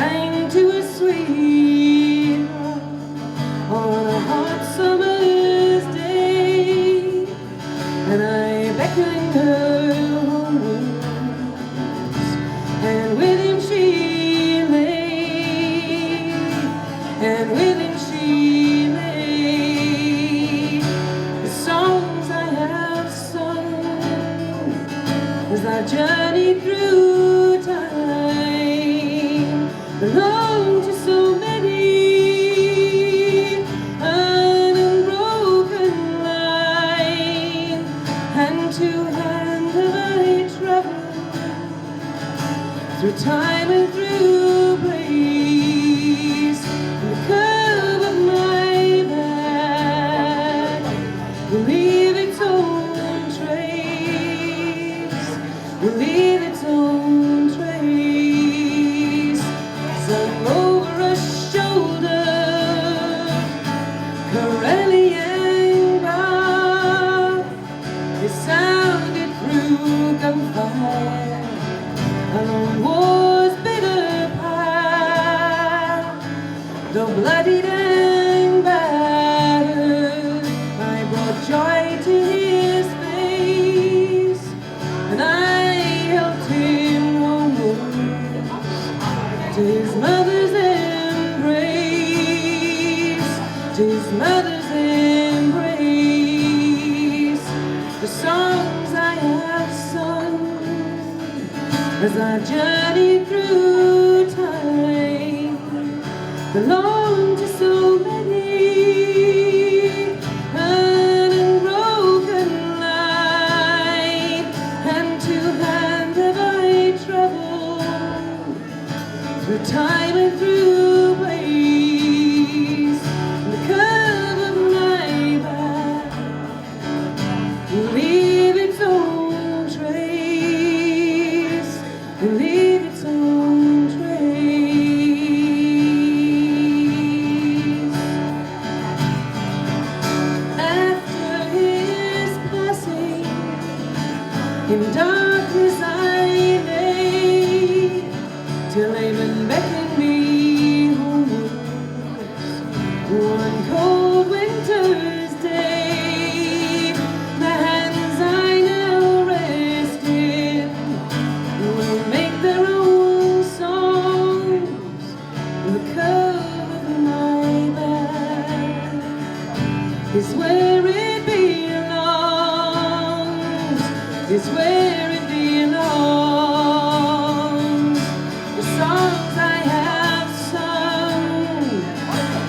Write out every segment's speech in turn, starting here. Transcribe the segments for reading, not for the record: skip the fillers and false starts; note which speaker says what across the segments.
Speaker 1: sang to a sweetheart on a hot summer's day, and I beckoned her homewards, and with him she lay, and with him she lay. The songs I have sung as I journeyed through time belong to so many, an unbroken line. Hand to hand have I traveled through time and through place. The curve of my back will leave its own trace, will leave its own trace. Some over a shoulder, Corellian bar, it sounded through gunfire along war's bitter path. Though bloodied and battered, I brought joy to his face, and I helped him homewards to his mother's embrace, to his mother's embrace. The songs I have sung as I journey through time belong to so many, an unbroken line. Hand to hand have I traveled through time and through place. The curve of my back will leave its own trace, will leave its own trace. After his passing, in darkness I lay, till Laban beckoned me homewards one cold winter's day. The hands I now rest in will make their own songs. The curve of my back is where it belongs, is where it belongs. The songs I have sung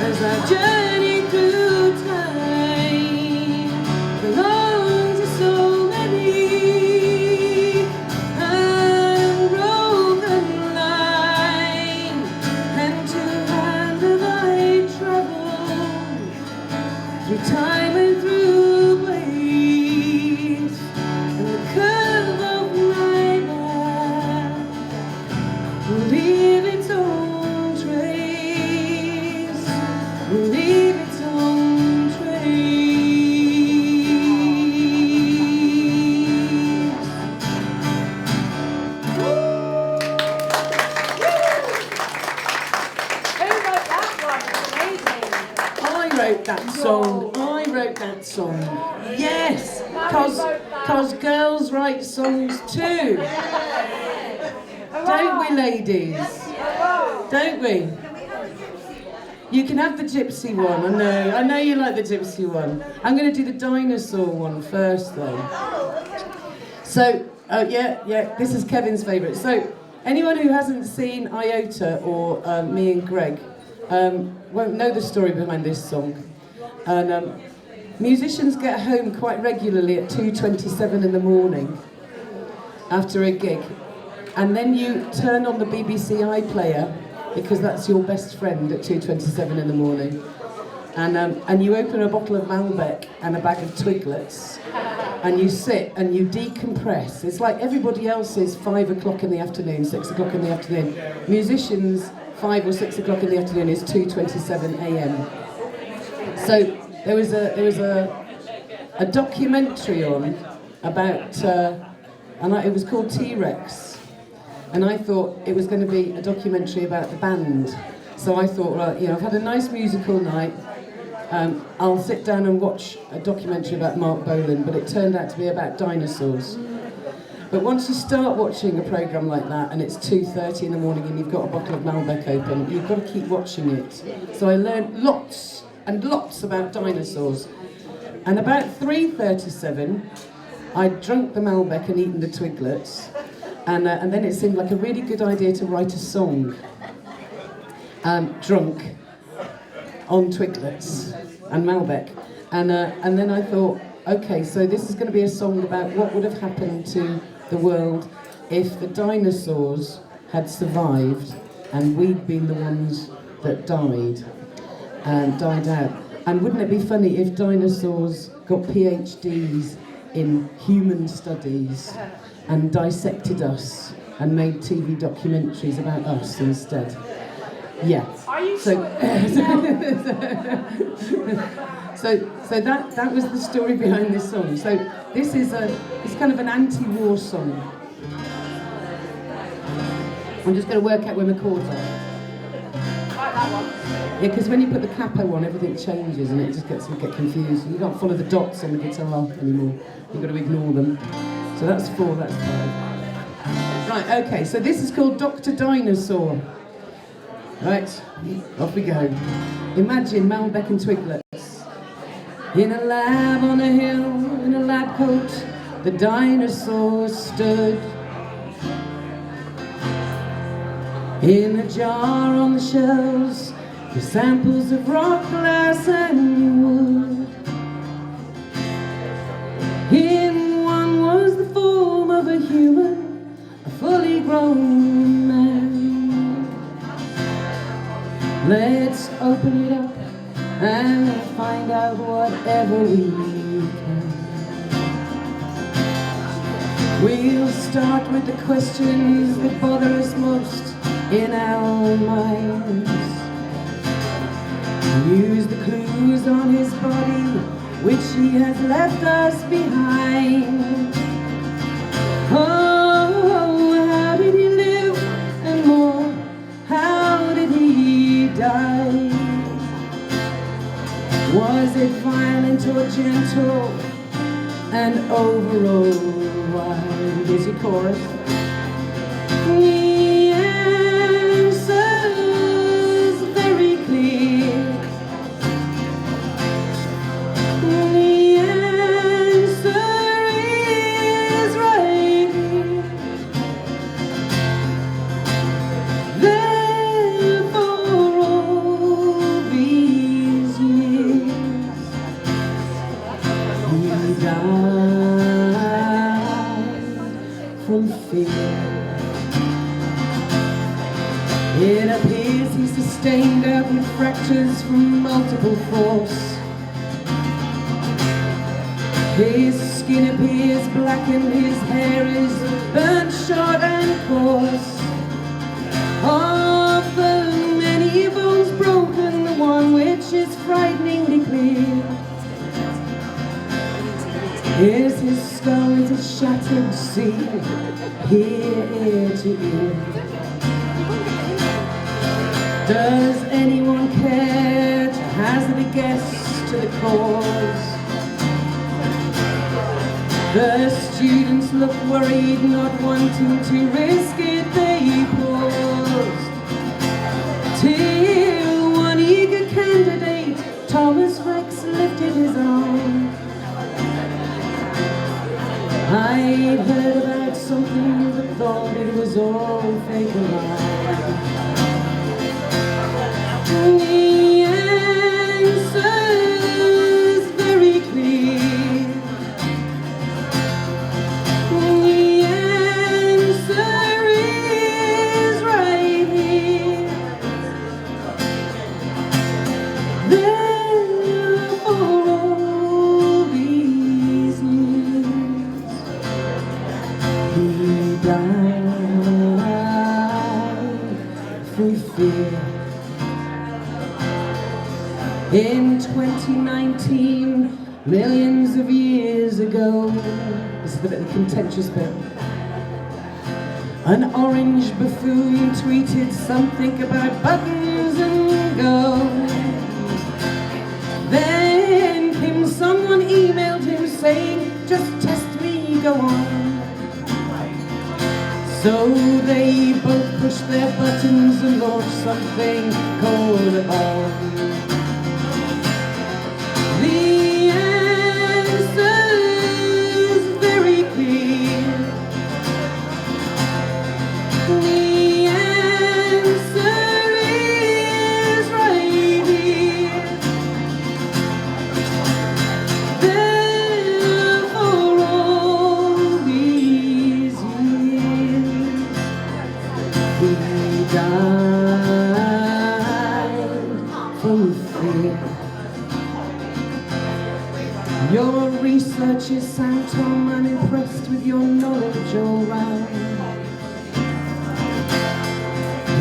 Speaker 1: as I journey through time belong to so many, an unbroken line. Hand to hand have I traveled through time and through place, and the curve of my back will leave its own trace, will leave its own trace.
Speaker 2: Who wrote that one? It's amazing.
Speaker 1: I wrote that song. I wrote that song. Yes, because girls write songs too. Don't we, ladies? Don't we? You can have the gypsy one. I know you like the gypsy one. I'm going to do the dinosaur one first, though. So, yeah, this is Kevin's favourite. So, anyone who hasn't seen Iota or me and Greg won't know the story behind this song. And musicians get home quite regularly at 2:27 in the morning after a gig, and then you turn on the BBC iPlayer because that's your best friend at 2:27 in the morning, and you open a bottle of Malbec and a bag of Twiglets, and you sit and you decompress. It's like everybody else's 5 o'clock in the afternoon, 6 o'clock in the afternoon. Musicians, 5 or 6 o'clock in the afternoon is 2:27 a.m. So there was a documentary on about, and it was called T-Rex, and I thought it was going to be a documentary about the band. So I thought, well, you know, I've had a nice musical night. I'll sit down and watch a documentary about Mark Bolan, but it turned out to be about dinosaurs. But once you start watching a programme like that and it's 2:30 in the morning and you've got a bottle of Malbec open, you've got to keep watching it. So I learned lots and lots about dinosaurs. And about 3:37, I'd drunk the Malbec and eaten the Twiglets, and then it seemed like a really good idea to write a song, drunk, on Twiglets and Malbec. And then I thought, okay, so this is going to be a song about what would have happened to the world if the dinosaurs had survived and we'd been the ones that died out. And wouldn't it be funny if dinosaurs got PhDs in human studies and dissected us and made TV documentaries about us instead? Yeah.
Speaker 2: Are you
Speaker 1: So,
Speaker 2: sure?
Speaker 1: so that was the story behind this song. So this is it's kind of an anti-war song. I'm just going to work out where my chords are.
Speaker 2: Like that one.
Speaker 1: Yeah, because when you put the capo on, everything changes and it just gets you get confused. You can't follow the dots on the guitar anymore. You've got to ignore them. So that's 4, that's 5. Right, okay, so this is called Dr. Dinosaur. Right, off we go. Imagine Malbec and Twiglets. In a lab on a hill, in a lab coat, the dinosaur stood. In a jar on the shelves, with samples of rock, glass and wood. In one was the form of a human, a fully grown man. Let's open it up and find out whatever we can. We'll start with the questions that bother us most in our minds. Use the clues on his body, which he has left us behind. Oh, how did he live? And more, how did he die? Was it violent or gentle? And overall, why? Here's your chorus. The answer's very clear. The answer is right here. Therefore, all these years, he died from fear. It appears he sustained open fractures from multiple force. His skin appears blackened, his hair is burnt short and coarse. Of the many bones broken, the one which is frighteningly clear is his skull with a shattered seal, ear to ear. Does anyone care to hazard a guess to the cause? The students look worried, not wanting to risk it, they paused. Till one eager candidate, Thomas Rex, lifted his arm. I'd heard about something but thought it was all fake alarm. The answer's very clear. The answer is right here. Therefore, all these years, he died from fear. In 2019, millions of years ago, this is the bit, the contentious bit, An orange buffoon tweeted something about buttons and gold. Then came someone emailed him saying, just test me, go on. So they both pushed their buttons and launched something called a bomb. The answer's very clear. The answer is right here. Therefore all these years he died from fear. Your research is sound, Tom. I'm impressed with your knowledge all round.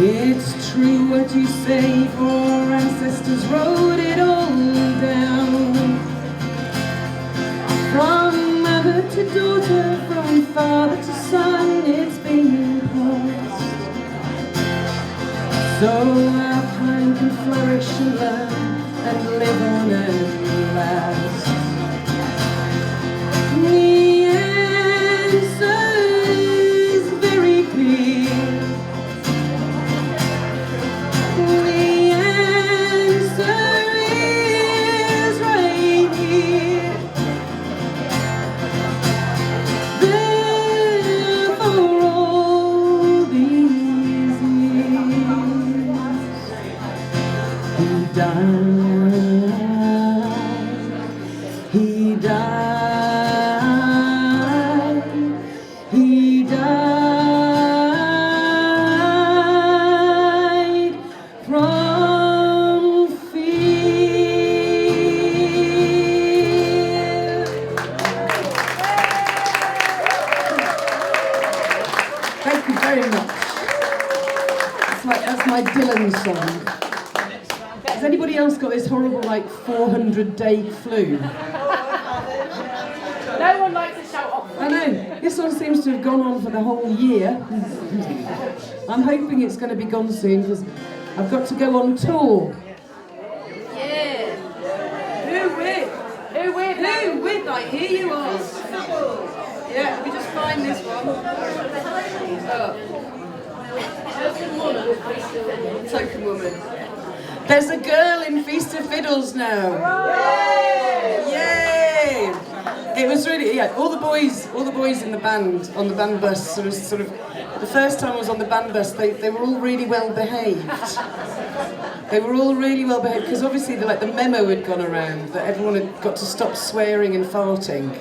Speaker 1: It's true what you say, for our ancestors wrote it all down. From mother to daughter, from father to son, it's been passed. So our kind can flourish and learn and live on and last. The answer is very clear. The answer is right here. Therefore all these years he died. He died. He died from fear. Thank you very much. That's my Dylan song. Has anybody else got this horrible, like, 400-day flu?
Speaker 2: No one likes to shout off.
Speaker 1: I know. This one seems to have gone on for the whole year. I'm hoping it's going to be gone soon because I've got to go on tour.
Speaker 2: Yeah.
Speaker 1: Who with?
Speaker 2: Who with?
Speaker 1: Who with? Like, here you are. Yeah, let me just find this one. Token woman. There's a girl in Feast of Fiddles now. Yay! It was really, yeah, all the boys in the band, on the band bus, sort of the first time I was on the band bus, they were all really well behaved. They were all really well behaved, because obviously the memo had gone around that everyone had got to stop swearing and farting.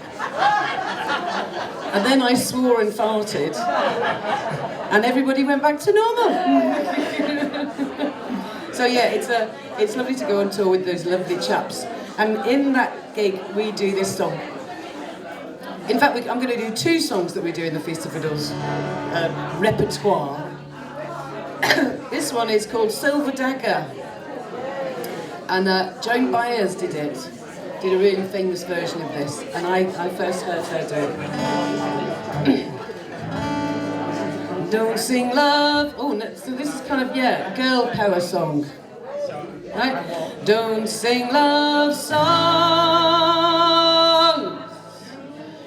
Speaker 1: And then I swore and farted, and everybody went back to normal. So yeah, it's lovely to go on tour with those lovely chaps. And in that gig, we do this song. In fact, I'm going to do two songs that we do in the Feast of Fiddles repertoire. This one is called Silver Dagger. And Joan Baez did a really famous version of this. And I first heard her do it. Don't sing love. Oh, no, so this is kind of, yeah, a girl power song. Right? Don't sing love songs.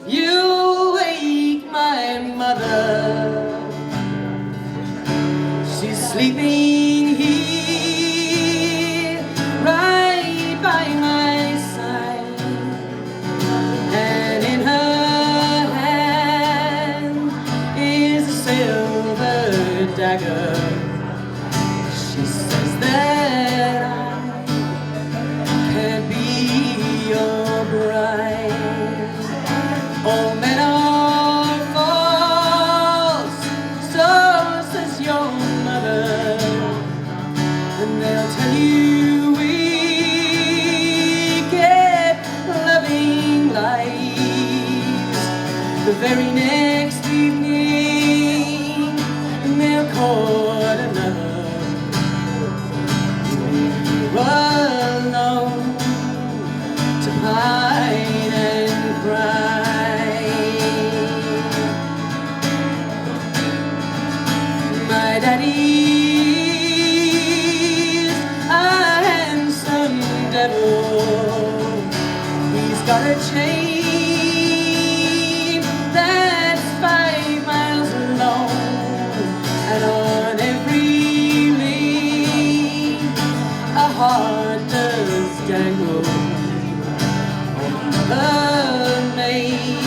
Speaker 1: You wake my mother. She's sleeping here, right by my side. And in her hand is a silver dagger. She says that I can be your bride. All men are false, so says your mother. And they'll tell you we kept loving lies. The very next evening, they'll court another. Alone to pine and cry. got a chain that's 5 miles long, and on every link a heart does dangle. A maid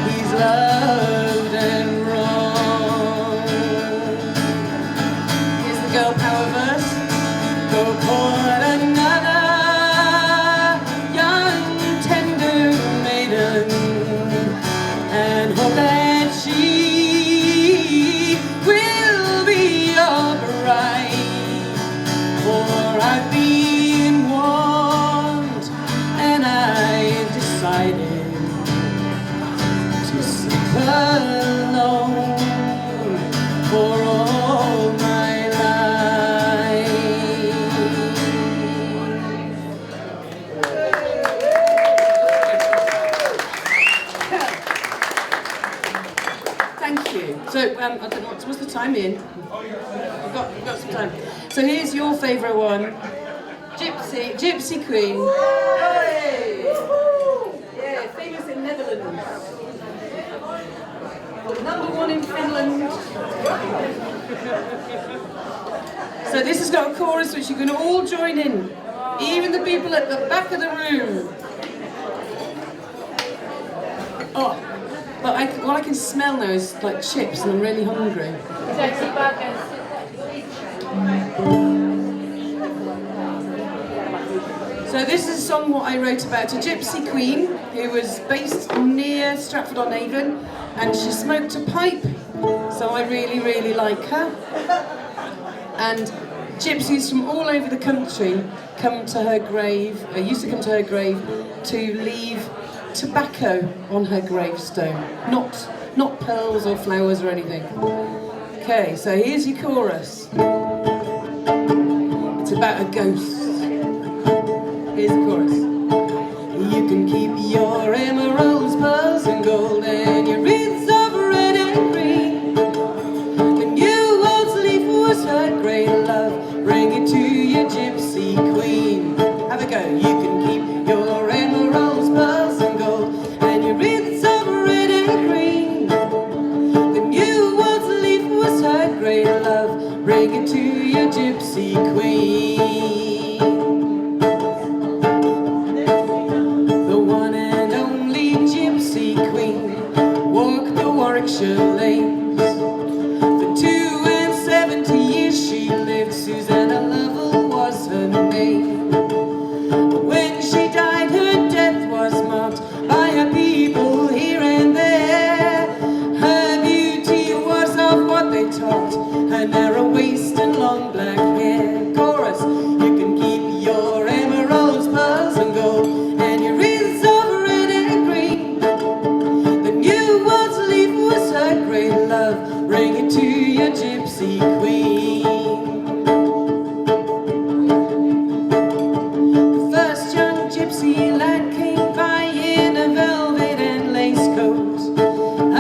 Speaker 1: he's loved and wrong. Here's the girl power verse. Go court another young tender maiden, and hope that she will be your bride. For I've been warned, and I've decided to sleep alone for all my Thank you. So, I don't know, what's the time in? We've got some time. So here's your favourite one. Gypsy Queen. Yeah, famous in Netherlands. #1 in Finland. So this has got a chorus which you can all join in. Even the people at the back of the room. Oh. But what I can smell now is like chips, and I'm really hungry. So this is a song what I wrote about a gypsy queen who was based near Stratford-on-Avon, and she smoked a pipe, so I really, really like her. And gypsies from all over the country come to her grave, used to come to her grave to leave tobacco on her gravestone, not pearls or flowers or anything. Okay, so here's your chorus. It's about a ghost. Here's the chorus. You can keep your emeralds, pearls and gold, and your wreaths of red and green. The new world's leaf was her great love. Bring it to your gypsy queen. Have a go. You can keep your emeralds, pearls and gold, and your wreaths of red and green. The new world's leaf was her great love. Bring it to your gypsy queen. The one and only gypsy queen walked the Warwickshire lanes. For 72 years she lived. Susanna Lovell was her name. When she died, her death was marked by her people here and there. Her beauty was of what they talked, her narrow waist and long black hair. Chorus. You can keep your emeralds, pearls and gold, and your wreaths of red and green. The new world's leaf was her great love. Bring it to your gypsy queen. The first young gypsy lad came by in a velvet and lace coat. A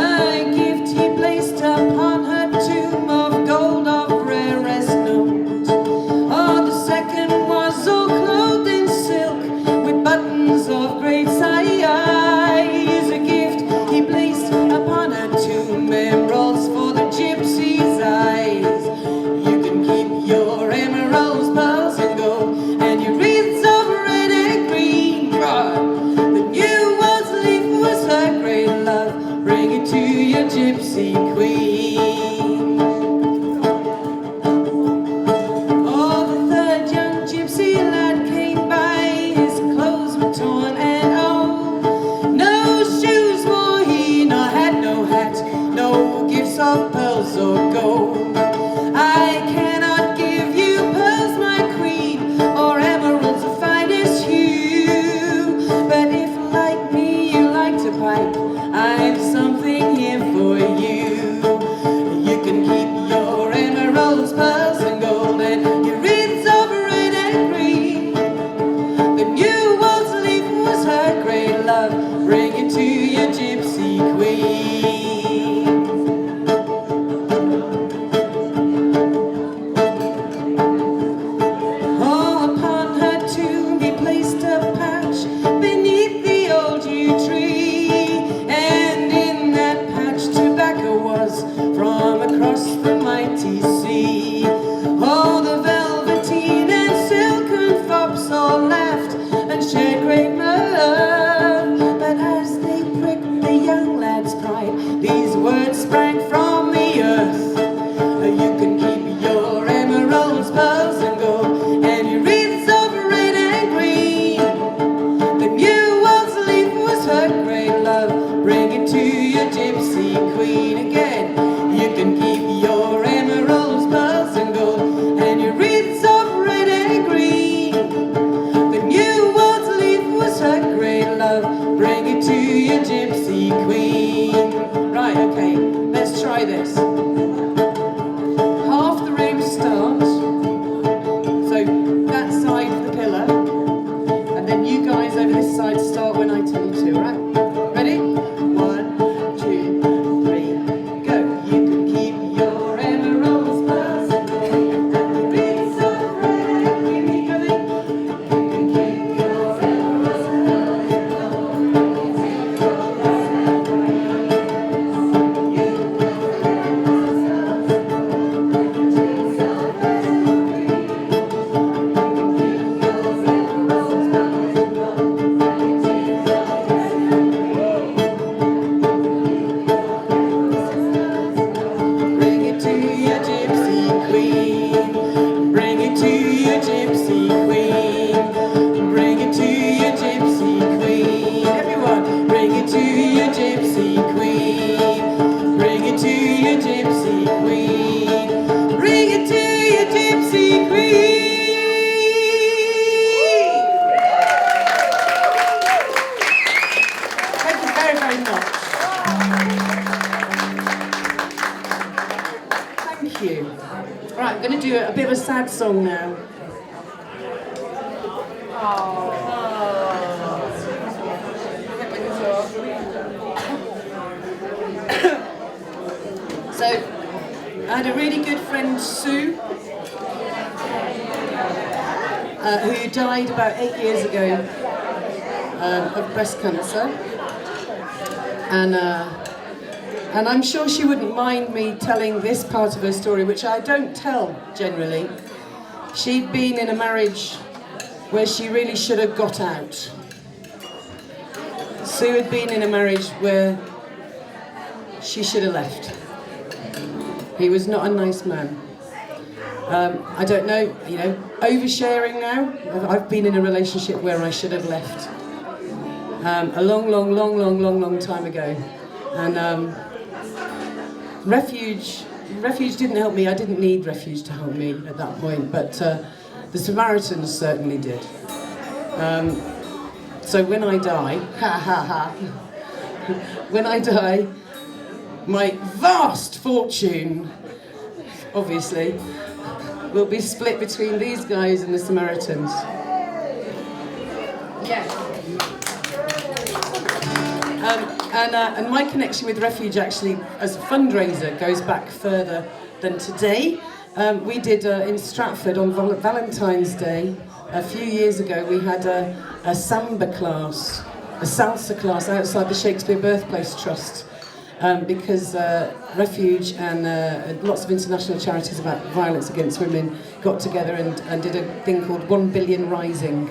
Speaker 1: gift he placed upon her tomb of gold of rarest note. Oh, the second was all clothed in silk with buttons of great size. A gift he placed upon her tomb, emeralds for the gypsy's eyes. You can keep your emeralds, pearls and gold, and your wreaths of red and green. The new world's leaf was her great love. Bring it to your gypsy queen. Oh, the third young gypsy lad came by. His clothes were torn and old. No shoes wore he, nor had no hat, no gifts of pearls or gold. I cannot give you pearls, my do a bit of a sad song now. So, I had a really good friend, Sue, who died about 8 years ago of breast cancer. And I'm sure she wouldn't mind me telling this part of her story, which I don't tell generally. She'd been in a marriage where she really should have got out. Sue had been in a marriage where she should have left. He was not a nice man. I don't know, oversharing now. I've been in a relationship where I should have left. A long time ago. And refuge didn't help me. I didn't need refuge to help me at that point, but the Samaritans certainly did. So when I die, when I die, my vast fortune, obviously, will be split between these guys and the Samaritans.
Speaker 2: Yes.
Speaker 1: And my connection with Refuge actually, as a fundraiser, goes back further than today. We did in Stratford on Valentine's Day a few years ago. We had a samba class, a salsa class outside the Shakespeare Birthplace Trust, because Refuge and lots of international charities about violence against women got together and did a thing called 1 Billion Rising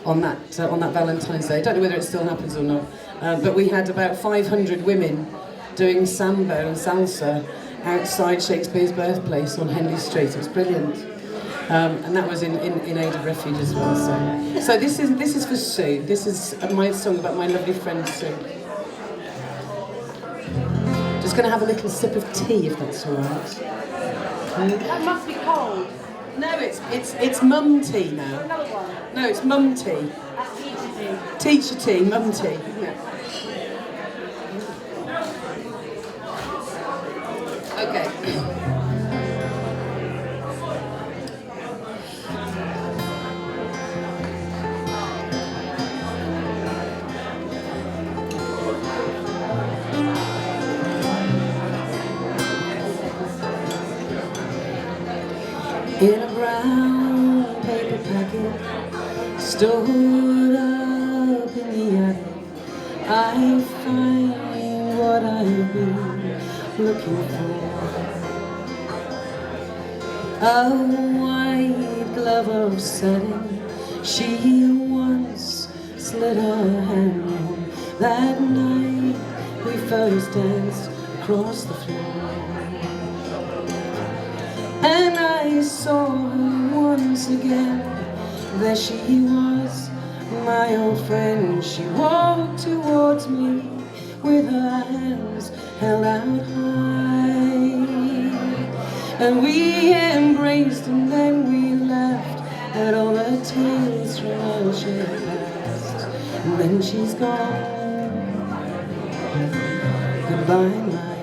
Speaker 1: on that Valentine's Day. I don't know whether it still happens or not. But we had about 500 women doing samba and salsa outside Shakespeare's birthplace on Henley Street. It was brilliant. And that was in aid of Refuge as well. So this is for Sue. This is my song about my lovely friend Sue. Just going to have a little sip of tea, if that's all right.
Speaker 2: That must be cold.
Speaker 1: No, it's mum tea now.
Speaker 2: Another one.
Speaker 1: No, it's mum tea.
Speaker 2: That's teacher tea.
Speaker 1: Teacher tea, mum tea. Yeah. Okay. In a brown paper packet, stored up in the attic, I find what I've been looking for. A white glove of satin she once slid her hand in. That night we first danced across the floor, and I saw her once again. There she was, my old friend. She walked towards me with her hands held out high, and we embraced and then we laughed at all the tears from our shared past. And then she's gone, goodbye my heart.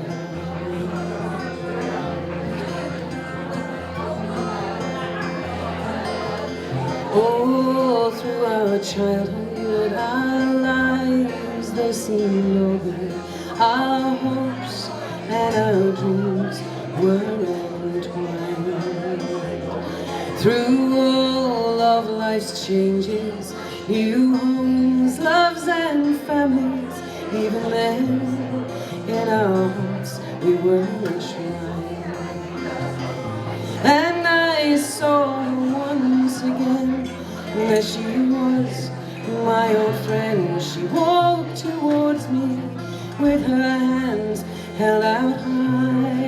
Speaker 1: All through our childhood, our lives, they seemed noble. Our hopes and our dreams were entwined. Through all of life's changes, new homes, loves and families, even then, in our hearts we were enshrined. And I saw her once again. There she was, my old friend. She walked towards me with her hands held out high,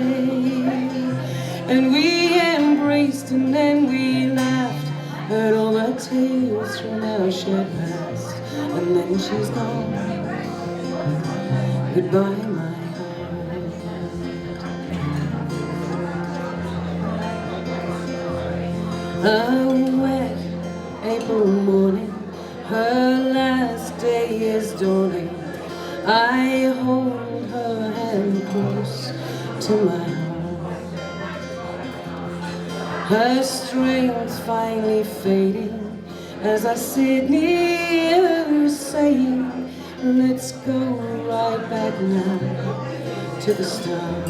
Speaker 1: and we embraced and then we laughed at all the tales from our shared past. And then she's gone, goodbye my heart. A wet April morning, her last day is dawning. I hold her hand close to my heart. her strength finally fading, as I sit near her saying, let's go right back now to the start.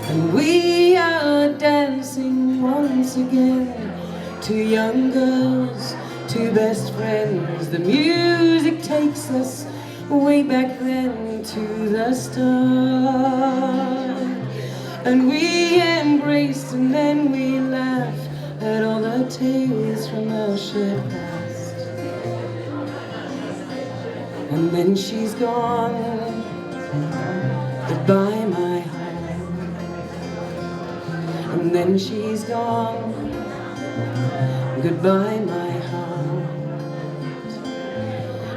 Speaker 1: And we are dancing once again, two young girls, two best friends. The music takes us way back then to the start. And we embraced and then we laughed at all the tales from our shared past. And then she's gone, goodbye my heart. And then she's gone, goodbye my heart.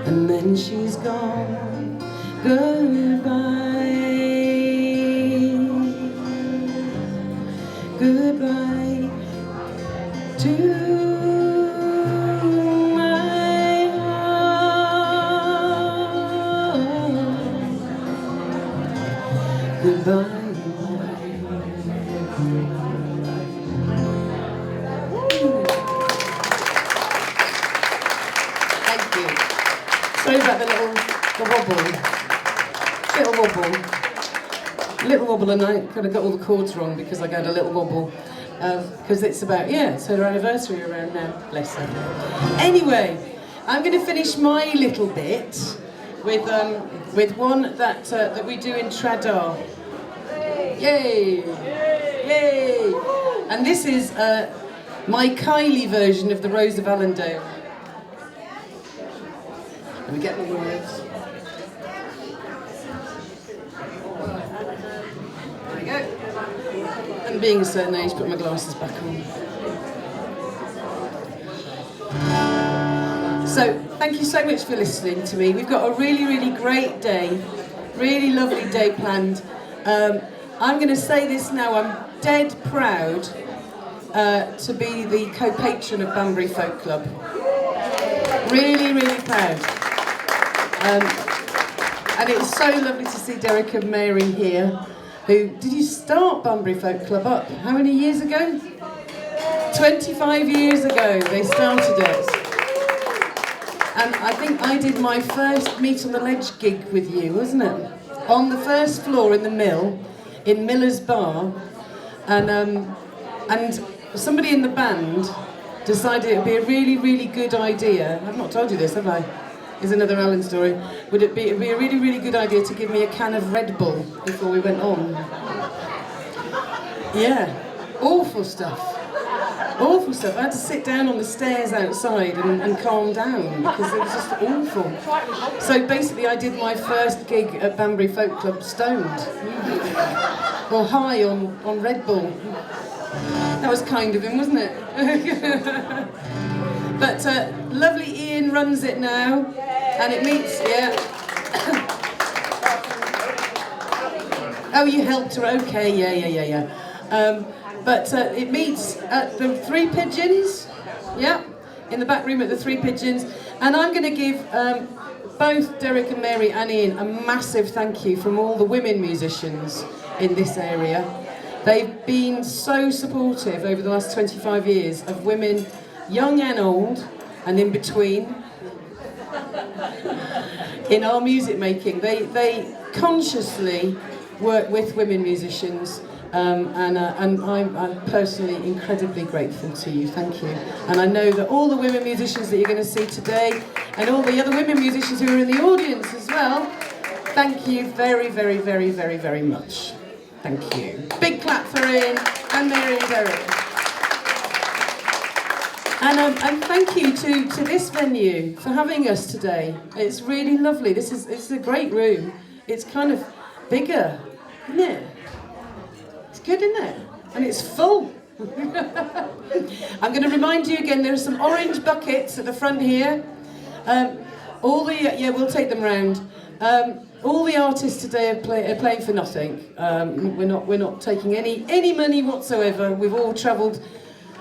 Speaker 1: And then she's gone, goodbye, goodbye to my heart. Goodbye. Sorry about the little wobble, and I kind of got all the chords wrong because I got a little wobble. Because it's about, it's her anniversary around now, bless her. Anyway, I'm going to finish my little bit with one that we do in Tradar. Yay! Yay! And this is my Kylie version of the Rose of Allendale. Let me get the words. There we go. And being a certain age, put my glasses back on. So, thank you so much for listening to me. We've got a really, really great day, really lovely day planned. I'm going to say this now, I'm dead proud to be the co-patron of Banbury Folk Club. Really, really proud. And it's so lovely to see Derek and Marion here. Did you start Banbury Folk Club up? How many years ago? 25 years ago they started it. And I think I did my first Meet on the Ledge gig with you, wasn't it? On the first floor in the mill, in Miller's Bar. And somebody in the band decided it would be a really, really good idea. I've not told you this, have I? Is another Alan story. It'd be a really, really good idea to give me a can of Red Bull before we went on. Yeah, awful stuff. Awful stuff. I had to sit down on the stairs outside and calm down because it was just awful. So basically I did my first gig at Banbury Folk Club stoned. Or high on Red Bull. That was kind of him, wasn't it? But lovely Ian runs it now, and it meets, Oh, you helped her, okay, yeah. But it meets at the Three Pigeons, in the back room at the Three Pigeons, and I'm going to give both Derek and Mary and Ian a massive thank you from all the women musicians in this area. They've been so supportive over the last 25 years of women, young and old, and in between, in our music making. They consciously work with women musicians, and I'm personally incredibly grateful to you. Thank you. And I know that all the women musicians that you're going to see today, and all the other women musicians who are in the audience as well, thank you very, very, very, very, very much. Thank you. Big clap for Ian and Mary and Derek. And thank you to this venue for having us today. It's really lovely. It's a great room. It's kind of bigger, isn't it? It's good, isn't it? And it's full. I'm going to remind you again, there are some orange buckets at the front here. We'll take them round. All the artists today are playing for nothing. We're not taking any money whatsoever. We've all travelled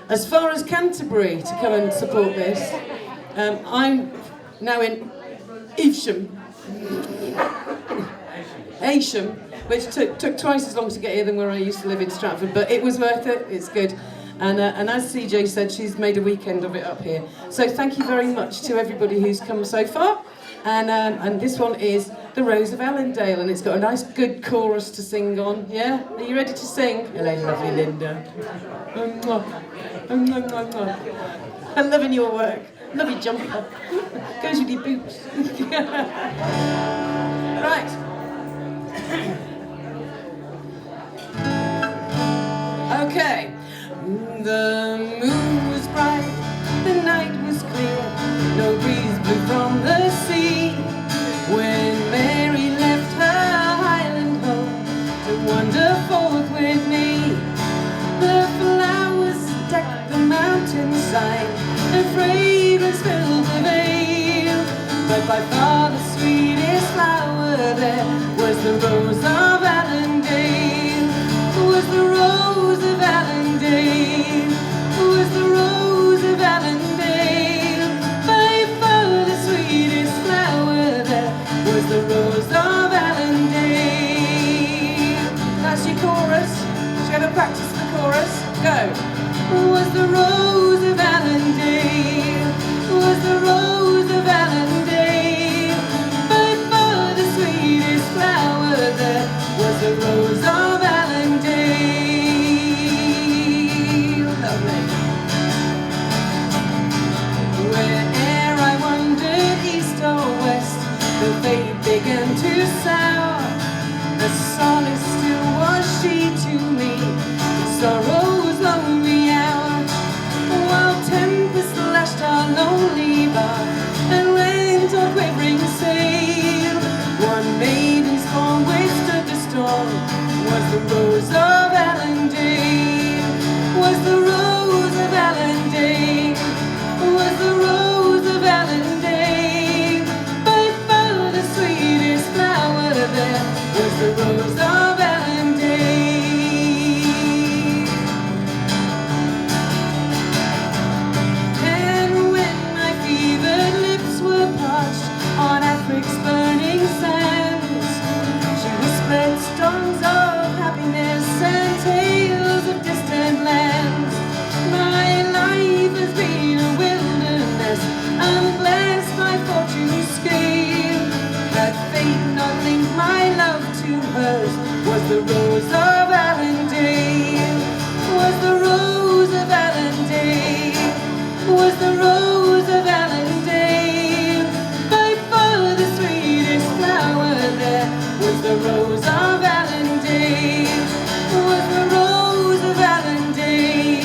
Speaker 1: as far as Canterbury to come and support this. I'm now in Evesham. which took twice as long to get here than where I used to live in Stratford, but it was worth it. It's good. And as CJ said, she's made a weekend of it up here. So thank you very much to everybody who's come so far. And this one is The Rose of Allendale, and it's got a nice good chorus to sing on. Yeah? Are you ready to sing? Hello, lovely Linda. I'm loving your work. Love your jumper. Goes with your boots. Right. Okay. The moon was bright, the night was clear, no breeze blew from the sea. When Mary left her Highland home to wander forth with me, the flowers decked the mountainside, and fragrance filled the vale. But by far the sweetest flower there was the rose of Allendale. Was the rose of Allendale. Was the rose of Allendale. By far the sweetest flower there was the rose of Allendale. That's your chorus. Should we have a practice for the chorus? Go. Was the rose of Allendale. Was the rose of Allendale. By far the sweetest flower there was the rose of Allendale. Lovely. Where'er I wandered, east or west, the fate began to sour. A solace still was she to me, sorrow's lonely hour. While tempest lashed our lonely bar, and rent our quivering sail, one maiden's form withstood the storm. Was the rose of Allendale. Was the rose of Allendale. Was the rose of Allendale. By far the sweetest flower there was the rose of Allendale. And when my fevered lips were parched on Afric's burning sands, she whispered songs of happiness and tales of distant lands. My life has been a wilderness, I'm blessed by fortune's scale. Had fate not linked my love to hers, was the rose of Allendale. Was the rose of Allendale. Was the rose of Allendale. By far the sweetest flower there was the rose of Allendale. Was the rose of Allendale.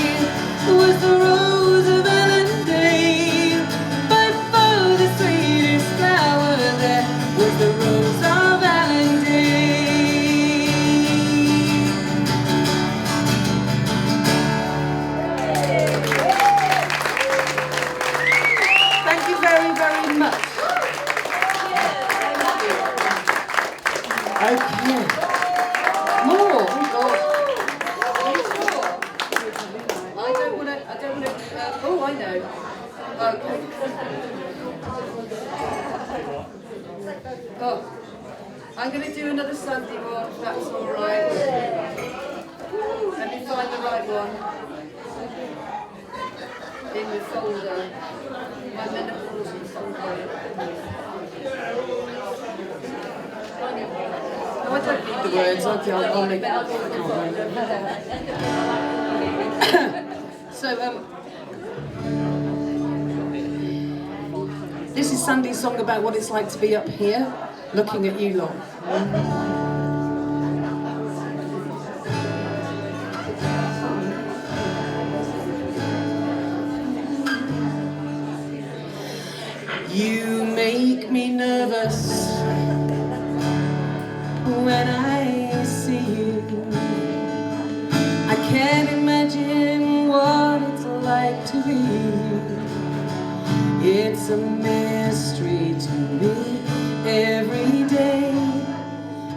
Speaker 1: Was the rose of Allendale. By far the sweetest flower there was the rose of Thank you very, very much. Okay. More. Oh God. I don't want to. Oh, I know. Okay. Oh, I'm going to do another Sunday one, if that's all right. Let me find the right one. In the folder. My menopausal folder. No, I don't need the words. I'll make So, this is Sandy's song about what it's like to be up here, looking at you lot. You make me nervous when I see you. I can't imagine what it's like to be you. It's a mystery to me every day,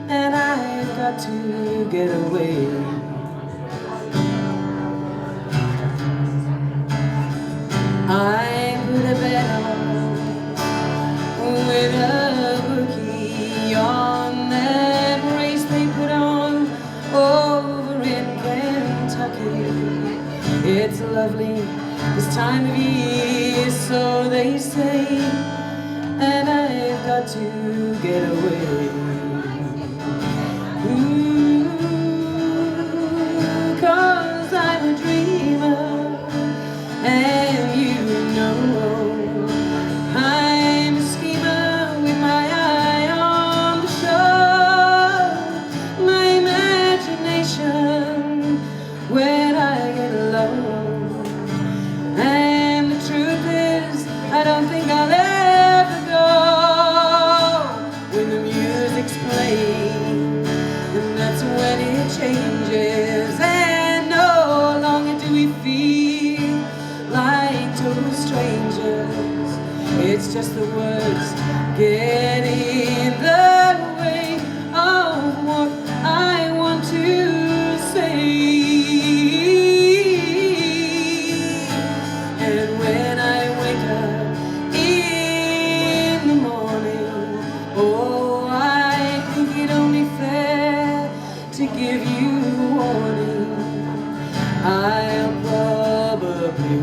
Speaker 1: and I've got to get away. I put a bet on with a bookie on that race they put on lovely this time of year, so they say, and I've got to get away. Ooh, 'cause I'm a dreamer, and you know I'm a schemer with my eye on the show. My imagination when I get low, and the truth is I don't think I'll ever go when the music's playing, and that's when it changes, and no longer do we feel like total strangers. It's just the words get in the way of what I want to say. And when I wake up in the morning, oh, I think it only fair to give you a warning. I'll probably